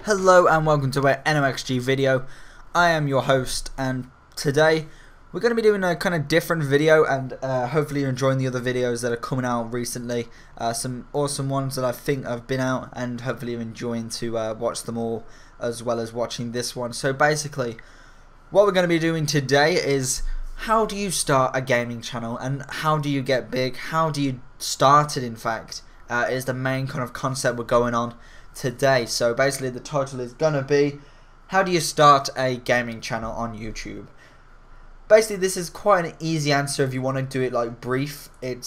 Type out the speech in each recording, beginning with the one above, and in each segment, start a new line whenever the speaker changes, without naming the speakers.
Hello and welcome to a NoXG video. I am your host, and today we're going to be doing a kind of different video, and hopefully you're enjoying the other videos that are coming out recently. Some awesome ones that I think have been out, and hopefully you're enjoying to watch them all as well as watching this one. So basically what we're going to be doing today is how do you start a gaming channel and how do you get big, how do you start it in fact, is the main kind of concept we're going on today. So basically the title is gonna be how do you start a gaming channel on YouTube. Basically this is quite an easy answer if you want to do it like brief. I'm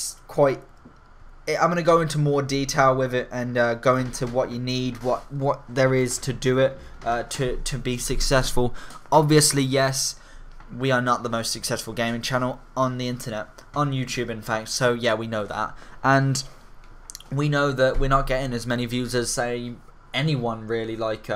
gonna go into more detail with it and go into what you need, what there is to do it to be successful. Obviously yes, we are not the most successful gaming channel on the internet, on YouTube in fact, so yeah, we know that, and we know that we're not getting as many views as, say, anyone really, like,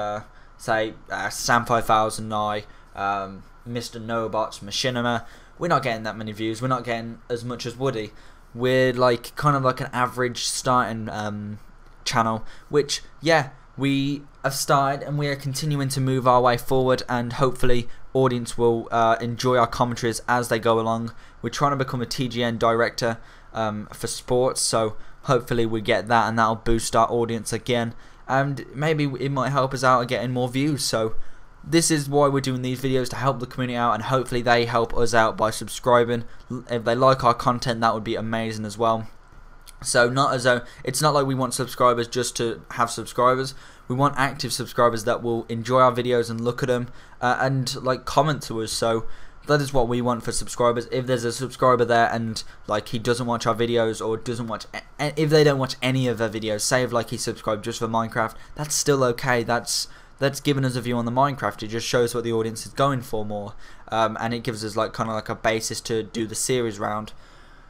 say, Sam5000i, Mr. Nobots, Machinima. We're not getting that many views. We're not getting as much as Woody. We're, like, kind of like an average starting channel, which, yeah, we have started and we are continuing to move our way forward, and hopefully audience will enjoy our commentaries as they go along. We're trying to become a TGN director for sports, so hopefully we get that and that'll boost our audience again, and maybe it might help us out at getting more views. So this is why we're doing these videos, to help the community out, and hopefully they help us out by subscribing. If they like our content, that would be amazing as well. So it's not like we want subscribers just to have subscribers. We want active subscribers that will enjoy our videos and look at them and like comment to us. So that is what we want for subscribers. If there's a subscriber there and like he doesn't watch our videos, or doesn't watch, if they don't watch any of our videos, say if like he subscribed just for Minecraft, that's still okay. That's giving us a view on the Minecraft. It just shows what the audience is going for more, and it gives us like kind of like a basis to do the series round.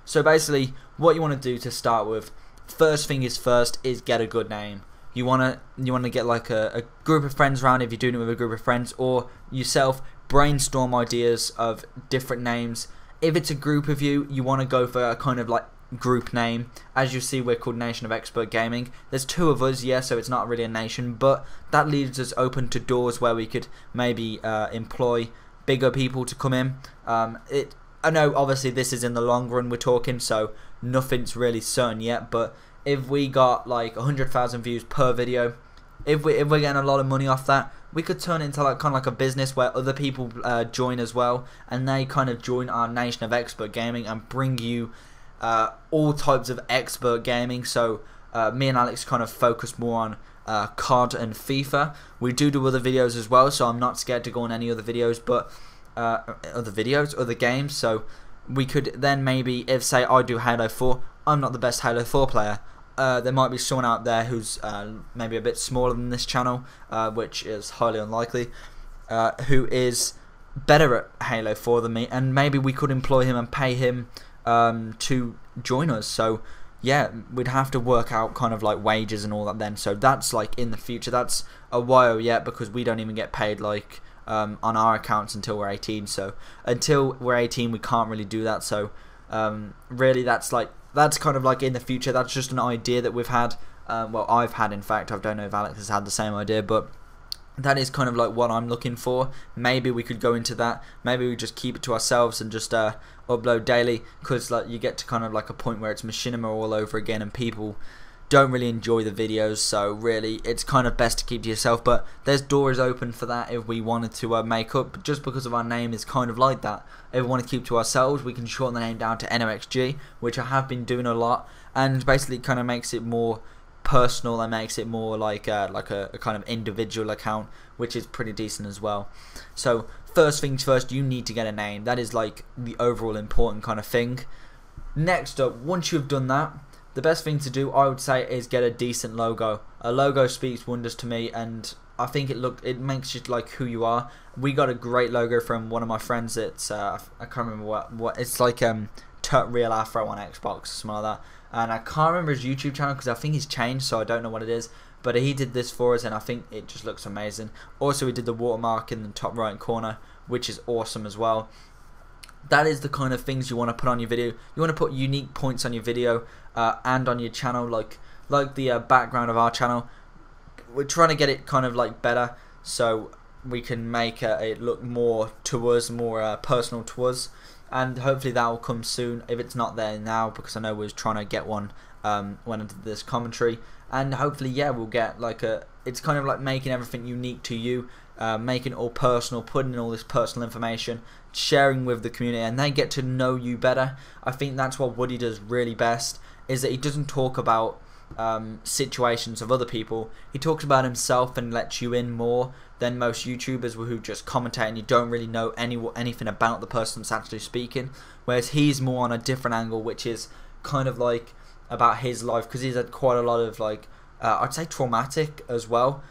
So basically what you want to do to start with, first thing is first, is get a good name. You want to get like a group of friends around, if you're doing it with a group of friends, or yourself, brainstorm ideas of different names. If it's a group of you, you want to go for a kind of like group name. As you see, we're called Nation of Expert Gaming. There's two of us, yeah, so it's not really a nation, but that leaves us open to doors where we could maybe employ bigger people to come in. I know obviously this is in the long run we're talking, so nothing's really certain yet, but if we got like 100,000 views per video, if we're getting a lot of money off that, we could turn it into like kind of like a business where other people join as well, and they kind of join our Nation of Expert Gaming and bring you all types of expert gaming. So me and Alex kind of focus more on COD and FIFA. We do other videos as well, so I'm not scared to go on any other videos, but other games. So we could then maybe, if say I do Halo 4, I'm not the best Halo 4 player. There might be someone out there who's maybe a bit smaller than this channel, which is highly unlikely, who is better at Halo 4 than me, and maybe we could employ him and pay him to join us. So yeah, we'd have to work out kind of like wages and all that then. So that's like in the future. That's a while yet, because we don't even get paid like on our accounts until we're 18. So until we're 18 we can't really do that. So really that's kind of like in the future. That's just an idea that we've had, well, I've had in fact. I don't know if Alex has had the same idea, but that is kind of like what I'm looking for. Maybe we could go into that. Maybe we just keep it to ourselves and just upload daily, because like you get to kind of like a point where it's Machinima all over again and people don't really enjoy the videos. So really it's kind of best to keep to yourself, but there's doors open for that if we wanted to make up. Just because of our name is kind of like that, if we want to keep to ourselves, we can shorten the name down to NoXG, which I have been doing a lot, and basically kind of makes it more personal and makes it more like a kind of individual account, which is pretty decent as well. So first things first, you need to get a name. That is like the overall important kind of thing. Next up, once you've done that, the best thing to do, I would say, is get a decent logo. A logo speaks wonders to me, and I think it makes you like who you are. We got a great logo from one of my friends. It's I can't remember what it's like, Tut Real Afro on Xbox or something like that, and I can't remember his YouTube channel because I think he's changed, so I don't know what it is, but he did this for us and I think it just looks amazing. Also, he did the watermark in the top right corner, which is awesome as well. That is the kind of things you want to put on your video. You want to put unique points on your video and on your channel, like the background of our channel. we're trying to get it kind of like better, so we can make it look more to us, more personal to us, and hopefully that will come soon if it's not there now, because I know we're trying to get one when I did this commentary, and hopefully yeah, we'll get like it's kind of like making everything unique to you, making it all personal, putting in all this personal information, sharing with the community, and they get to know you better. I think that's what Woody does really best, is that he doesn't talk about situations of other people. He talks about himself and lets you in more than most YouTubers who just commentate and you don't really know anything about the person that's actually speaking, whereas he's more on a different angle, which is kind of like about his life, because he's had quite a lot of like I'd say traumatic as well,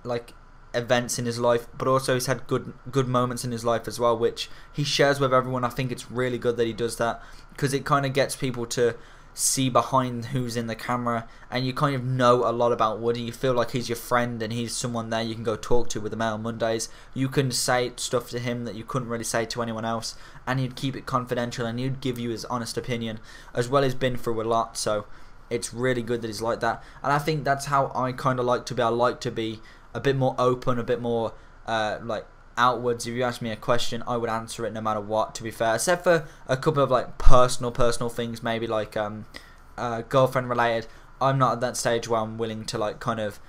like events in his life, but also he's had good moments in his life as well, which he shares with everyone. I think it's really good that he does that, because it kind of gets people to see behind who's in the camera, and you kind of know a lot about Woody. You feel like he's your friend and he's someone there you can go talk to with the Mail Mondays. You can say stuff to him that you couldn't really say to anyone else, and he'd keep it confidential and he'd give you his honest opinion, as well as been through a lot. So it's really good that he's like that, and I think that's how I kind of like to be. I like to be a bit more open, a bit more like outwards. If you ask me a question, I would answer it no matter what, to be fair, except for a couple of like personal things, maybe like girlfriend related. I'm not at that stage where I'm willing to like kind of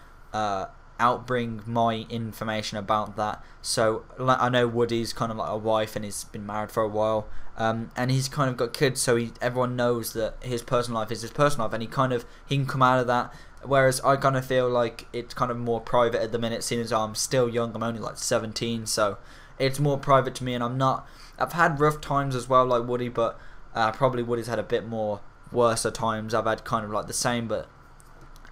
outbring my information about that. So like, I know Woody's kind of like a wife and he's been married for a while, and he's kind of got kids, so everyone knows that his personal life is his personal life, and he can come out of that. Whereas I kind of feel like it's kind of more private at the minute, seeing as I'm still young. I'm only like 17, so it's more private to me, and I've had rough times as well like Woody, but probably Woody's had a bit more worse at times. I've had kind of like the same, but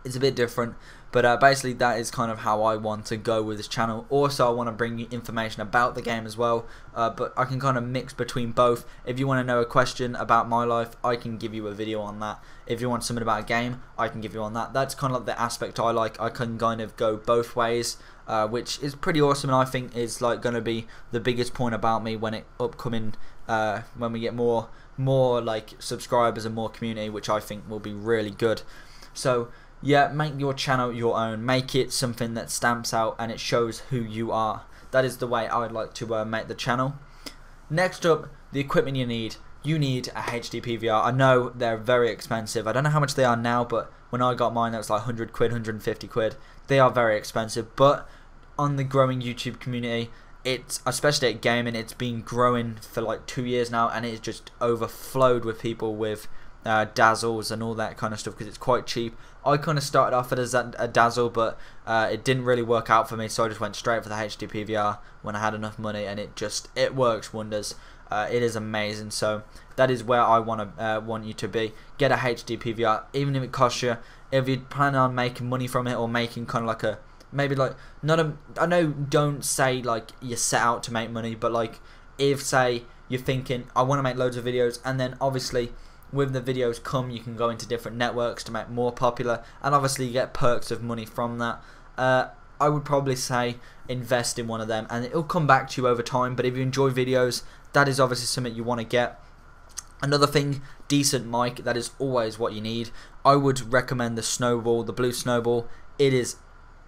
it's a bit different. But basically that is kind of how I want to go with this channel. Also, I want to bring you information about the game as well, but I can kind of mix between both. If you want to know a question about my life, I can give you a video on that. If you want something about a game, I can give you on that. That's kind of like the aspect I like. I can kind of go both ways, which is pretty awesome, and I think is like going to be the biggest point about me when it upcoming when we get more like subscribers and more community, which I think will be really good. So yeah, make your channel your own. Make it something that stamps out and it shows who you are. That is the way I would like to make the channel. Next up, the equipment you need. You need a HD PVR. I know they're very expensive. I don't know how much they are now, but when I got mine, that was like 100 quid, 150 quid. They are very expensive, but on the growing YouTube community, it's, especially at gaming, it's been growing for like 2 years now, and it's just overflowed with people with dazzles and all that kind of stuff, because it's quite cheap. I kind of started off as a dazzle, but it didn't really work out for me, so I just went straight for the HD PVR when I had enough money, and it works wonders. It is amazing. So that is where I want you to be. Get a HD PVR, even if it costs you. If you plan on making money from it, or making kind of like a, maybe like not a, I know, don't say like you're set out to make money, but like if say you're thinking I want to make loads of videos, and then obviously with the videos you can go into different networks to make more popular, and obviously you get perks of money from that. I would probably say invest in one of them, and it'll come back to you over time. But if you enjoy videos, that is obviously something you want to get. Another thing, decent mic. That is always what you need. I would recommend the Snowball, the blue Snowball. It is,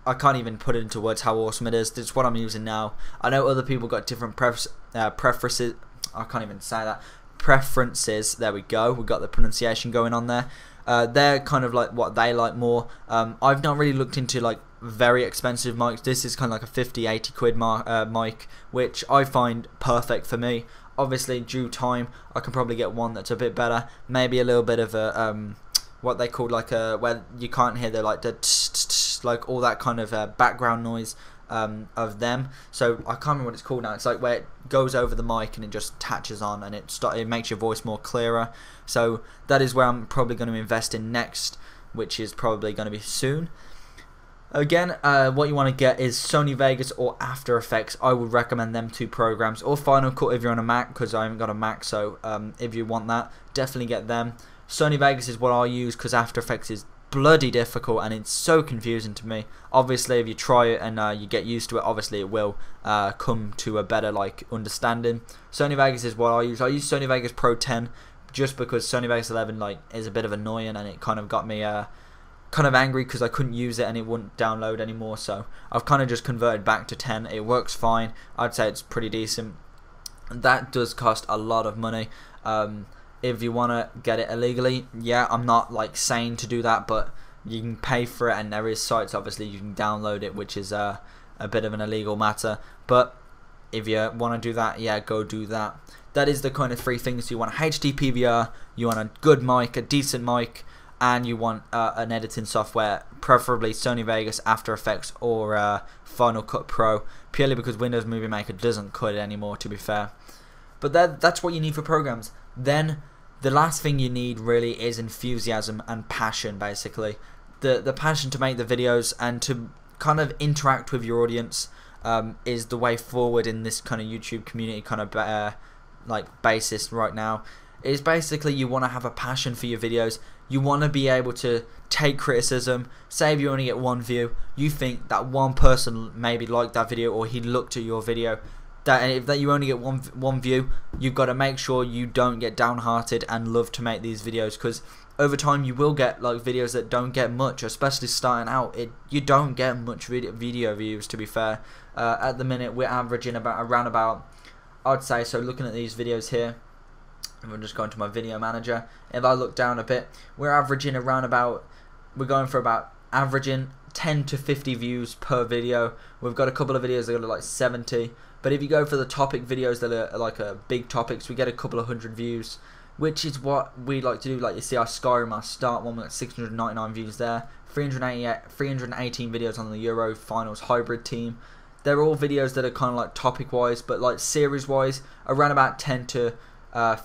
I can't even put it into words how awesome it is. This is what I'm using now. I know other people got different preferences. I can't even say that. Preferences. There we go. We got the pronunciation going on there. They're kind of like what they like more. I've not really looked into like very expensive mics. This is kind of like a 50-80 quid mic, which I find perfect for me. Obviously, due time, I can probably get one that's a bit better. Maybe a little bit of a what they call like a, where you can't hear the like the like all that kind of background noise of them. So I can't remember what it's called now. It's like where it goes over the mic and it just attaches on, and it makes your voice more clearer. So that is where I'm probably going to invest in next, which is probably going to be soon. Again, what you want to get is Sony Vegas or After Effects. I would recommend them two programs, or Final Cut if you're on a Mac, because I haven't got a Mac. So if you want that, definitely get them. Sony Vegas is what I use, because After Effects is bloody difficult and it's so confusing to me. Obviously, if you try it and you get used to it, obviously it will come to a better like understanding. Sony Vegas is what I use. I use Sony Vegas Pro 10 just because Sony Vegas 11 like is a bit of annoying, and it kind of got me kind of angry because I couldn't use it and it wouldn't download anymore, so I've kind of just converted back to 10. It works fine. I'd say it's pretty decent. That does cost a lot of money. If you want to get it illegally, yeah, I'm not like saying to do that, but you can pay for it, and there is sites obviously you can download it, which is a bit of an illegal matter. But if you want to do that, yeah, go do that. That is the kind of three things you want: HD PVR, you want a good mic, a decent mic, and you want an editing software, preferably Sony Vegas, After Effects, or Final Cut Pro, purely because Windows Movie Maker doesn't cut it anymore, to be fair. But that's what you need for programs. Then the last thing you need really is enthusiasm and passion, basically. The passion to make the videos and to kind of interact with your audience is the way forward in this kind of YouTube community kind of like basis right now. Is basically you want to have a passion for your videos. You want to be able to take criticism. Say if you only get one view, you think that one person maybe liked that video or he looked at your video. If you only get one view, you've got to make sure you don't get downhearted and love to make these videos, because over time you will get like videos that don't get much, especially starting out. You don't get much video views, to be fair. At the minute we're averaging around about, I'd say, so looking at these videos here, and I'm just going to my video manager, if I look down a bit, we're averaging around about, we're going for about averaging 10 to 50 views per video. We've got a couple of videos that are like 70, but if you go for the topic videos that are like big topics, we get a couple of hundred views, which is what we like to do. Like you see our Skyrim, our start one, we got 699 views there, 318 videos on the Euro Finals hybrid team. They're all videos that are kind of like topic wise, but like series wise, around about 10 to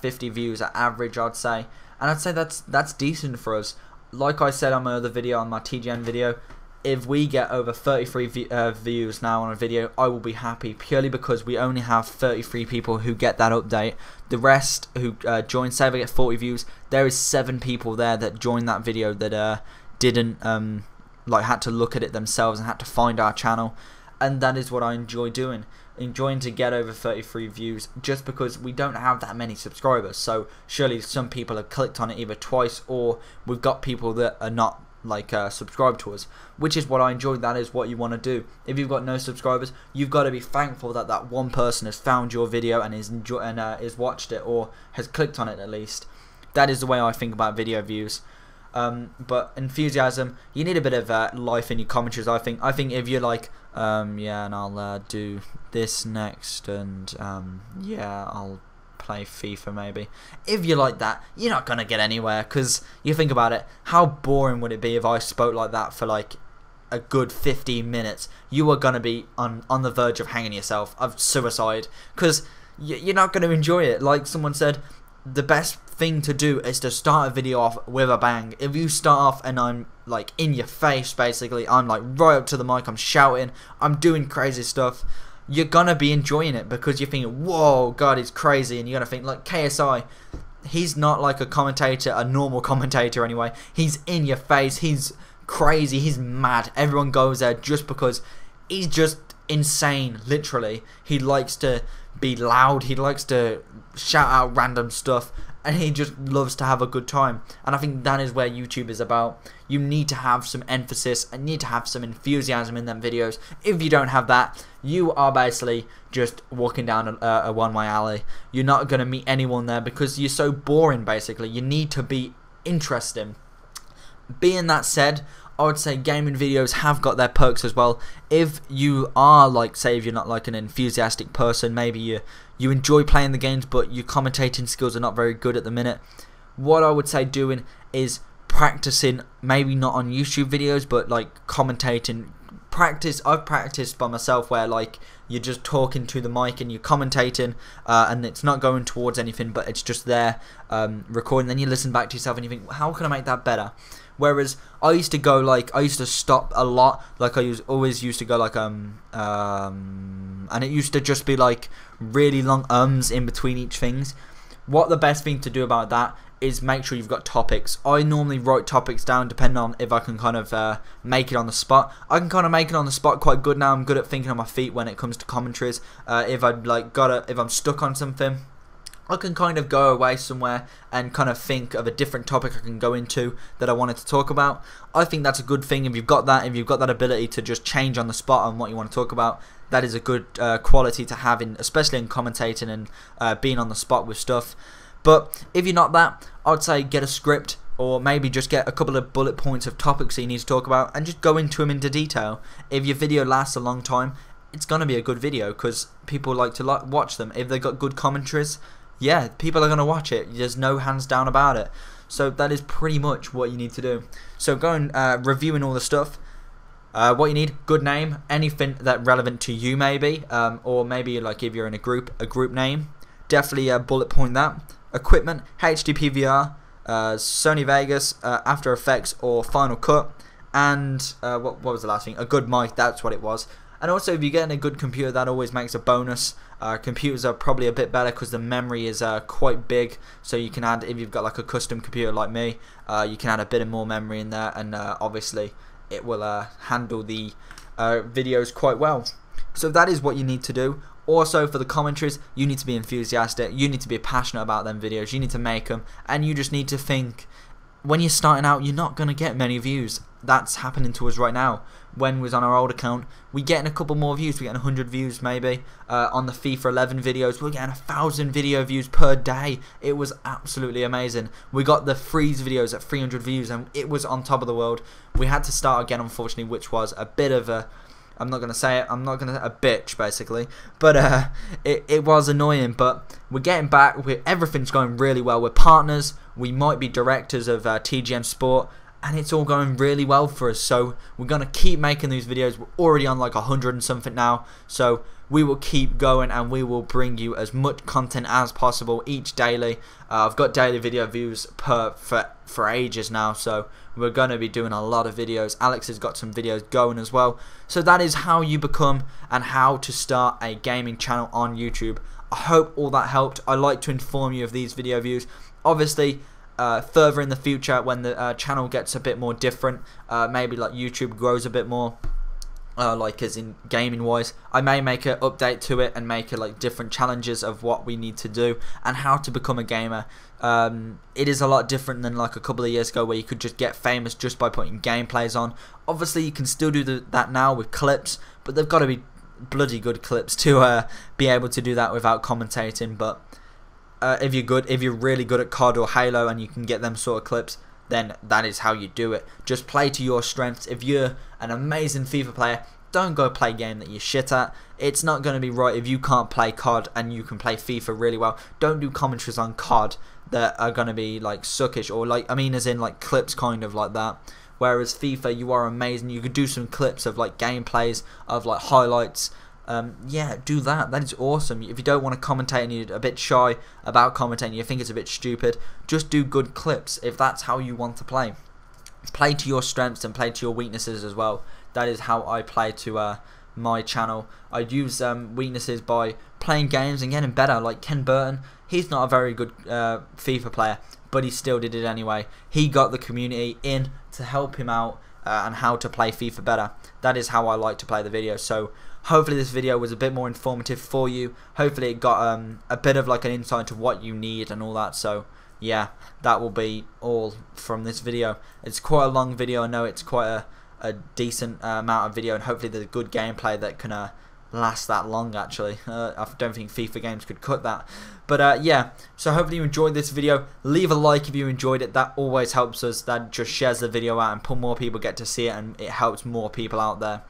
50 views at average, I'd say. And I'd say that's decent for us. Like I said on my other video, on my TGN video, if we get over 33 views now on a video, I will be happy, purely because we only have 33 people who get that update. The rest who join, say if I get 40 views, there is 7 people there that joined that video that didn't like had to look at it themselves and had to find our channel. And that is what I enjoy doing, enjoying to get over 33 views, just because we don't have that many subscribers. So surely some people have clicked on it either twice, or we've got people that are not like subscribed to us, which is what I enjoy. That is what you want to do. If you've got no subscribers, you've got to be thankful that that one person has found your video and is watched it, or has clicked on it at least. That is the way I think about video views. But enthusiasm, you need a bit of life in your commentaries. I think if you're like, yeah, and I'll do this next, and yeah, I'll play FIFA maybe. If you're like that, you're not gonna get anywhere, because you think about it, how boring would it be if I spoke like that for like a good 15 minutes? You are gonna be on the verge of hanging yourself, of suicide, because you're not gonna enjoy it. Like someone said, the best thing to do is to start a video off with a bang. If you start off and I'm like in your face, basically, I'm like right up to the mic, I'm shouting, I'm doing crazy stuff, you're gonna be enjoying it, because you're thinking, whoa, God, it's crazy. And you're gonna think, like KSI, he's not like a commentator, a normal commentator anyway. He's in your face, he's crazy, he's mad. Everyone goes there just because he's just insane, literally. He likes to be loud, he likes to shout out random stuff, and he just loves to have a good time. And I think that is where YouTube is about. You need to have some emphasis and need to have some enthusiasm in them videos. If you don't have that, you are basically just walking down a one-way alley. You're not going to meet anyone there, because you're so boring, basically. You need to be interesting. Being that said, I would say gaming videos have got their perks as well. If you are like, say if you're not like an enthusiastic person, maybe you enjoy playing the games but your commentating skills are not very good at the minute, what I would say doing is practicing, maybe not on YouTube videos, but like commentating. I've practiced by myself, where like you're just talking to the mic and you're commentating, and it's not going towards anything, but it's just there recording. Then you listen back to yourself and you think, how can I make that better? Whereas I used to go like, I used to stop a lot, like always used to go like and it used to just be like really long ums in between each things. What the best thing to do about that is make sure you've got topics. I normally write topics down depending on if I can kind of make it on the spot. I can kind of make it on the spot quite good now. I'm good at thinking on my feet when it comes to commentaries. If I'm stuck on something, I can kind of go away somewhere and kind of think of a different topic I can go into that I wanted to talk about. I think that's a good thing. If you've got that ability to just change on the spot on what you want to talk about, that is a good quality to have, especially in commentating and being on the spot with stuff. But if you're not that, I would say get a script, or maybe just get a couple of bullet points of topics that you need to talk about and just go into them into detail. If your video lasts a long time, it's going to be a good video because people like to watch them. If they've got good commentaries, yeah, people are going to watch it. There's no hands down about it. So that is pretty much what you need to do. So go and reviewing all the stuff. What you need, good name, anything that relevant to you maybe, or maybe like if you're in a group name. Definitely bullet point that. Equipment, HD PVR, Sony Vegas, After Effects or Final Cut, and what was the last thing? A good mic, that's what it was. And also if you're getting a good computer, that always makes a bonus. Computers are probably a bit better because the memory is quite big, so you can add, if you've got like a custom computer like me, you can add a bit of more memory in there, and obviously it will handle the videos quite well. So that is what you need to do. Also for the commentaries, you need to be enthusiastic, you need to be passionate about them videos, you need to make them, and you just need to think, when you're starting out, you're not going to get many views. That's happening to us right now. When we was on our old account, we're getting a couple more views, we're getting 100 views maybe. On the FIFA 11 videos, we're getting 1,000 video views per day. It was absolutely amazing. We got the freeze videos at 300 views and it was on top of the world. We had to start again, unfortunately, which was a bit of a, I'm not going to say it, I'm not going to, a bitch basically, but it was annoying, but we're getting back, everything's going really well. We're partners, we might be directors of TGN Sport, and it's all going really well for us, so we're going to keep making these videos. We're already on like 100 and something now, so we will keep going and we will bring you as much content as possible each daily. I've got daily video views for ages now, so we're going to be doing a lot of videos. Alex has got some videos going as well. So that is how you become and how to start a gaming channel on YouTube. I hope all that helped. I like to inform you of these video views. Obviously, further in the future when the channel gets a bit more different, maybe like YouTube grows a bit more, like as in gaming wise, I may make an update to it and make it like different challenges of what we need to do and how to become a gamer. It is a lot different than like a couple of years ago where you could just get famous just by putting gameplays on. Obviously you can still do that now with clips, but they've got to be bloody good clips to be able to do that without commentating. But if you're really good at COD or Halo and you can get them sort of clips, then that is how you do it. Just play to your strengths. If you're an amazing FIFA player, don't go play a game that you're shit at. It's not going to be right if you can't play COD and you can play FIFA really well. Don't do commentaries on COD that are going to be like suckish, or like, I mean as in like clips kind of like that. Whereas FIFA, you are amazing. You could do some clips of like gameplays, of like highlights. Yeah, do that. That is awesome. If you don't want to commentate and you're a bit shy about commentating, you think it's a bit stupid, just do good clips if that's how you want to play. Play to your strengths and play to your weaknesses as well. That is how I play to my channel. I use weaknesses by playing games and getting better. Like Ken Burton, he's not a very good FIFA player, but he still did it anyway. He got the community in to help him out and how to play FIFA better. That is how I like to play the video. So hopefully this video was a bit more informative for you. Hopefully it got a bit of like an insight into what you need and all that. So yeah, that will be all from this video. It's quite a long video. I know it's quite a decent amount of video, and hopefully there's good gameplay that can last that long actually. I don't think FIFA games could cut that. But yeah, so hopefully you enjoyed this video. Leave a like if you enjoyed it. That always helps us. That just shares the video out and more people get to see it, and it helps more people out there.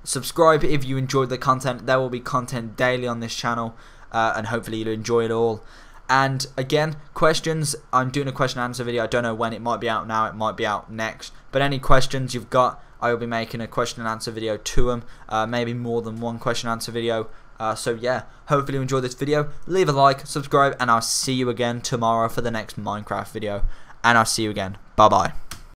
Subscribe if you enjoyed the content. There will be content daily on this channel, and hopefully you'll enjoy it all. And again, questions, I'm doing a question and answer video. I don't know when, it might be out now, it might be out next, but any questions you've got, I will be making a question and answer video to them, maybe more than one question and answer video. So yeah, hopefully you enjoyed this video. Leave a like, subscribe, and I'll see you again tomorrow for the next Minecraft video. And I'll see you again. Bye bye.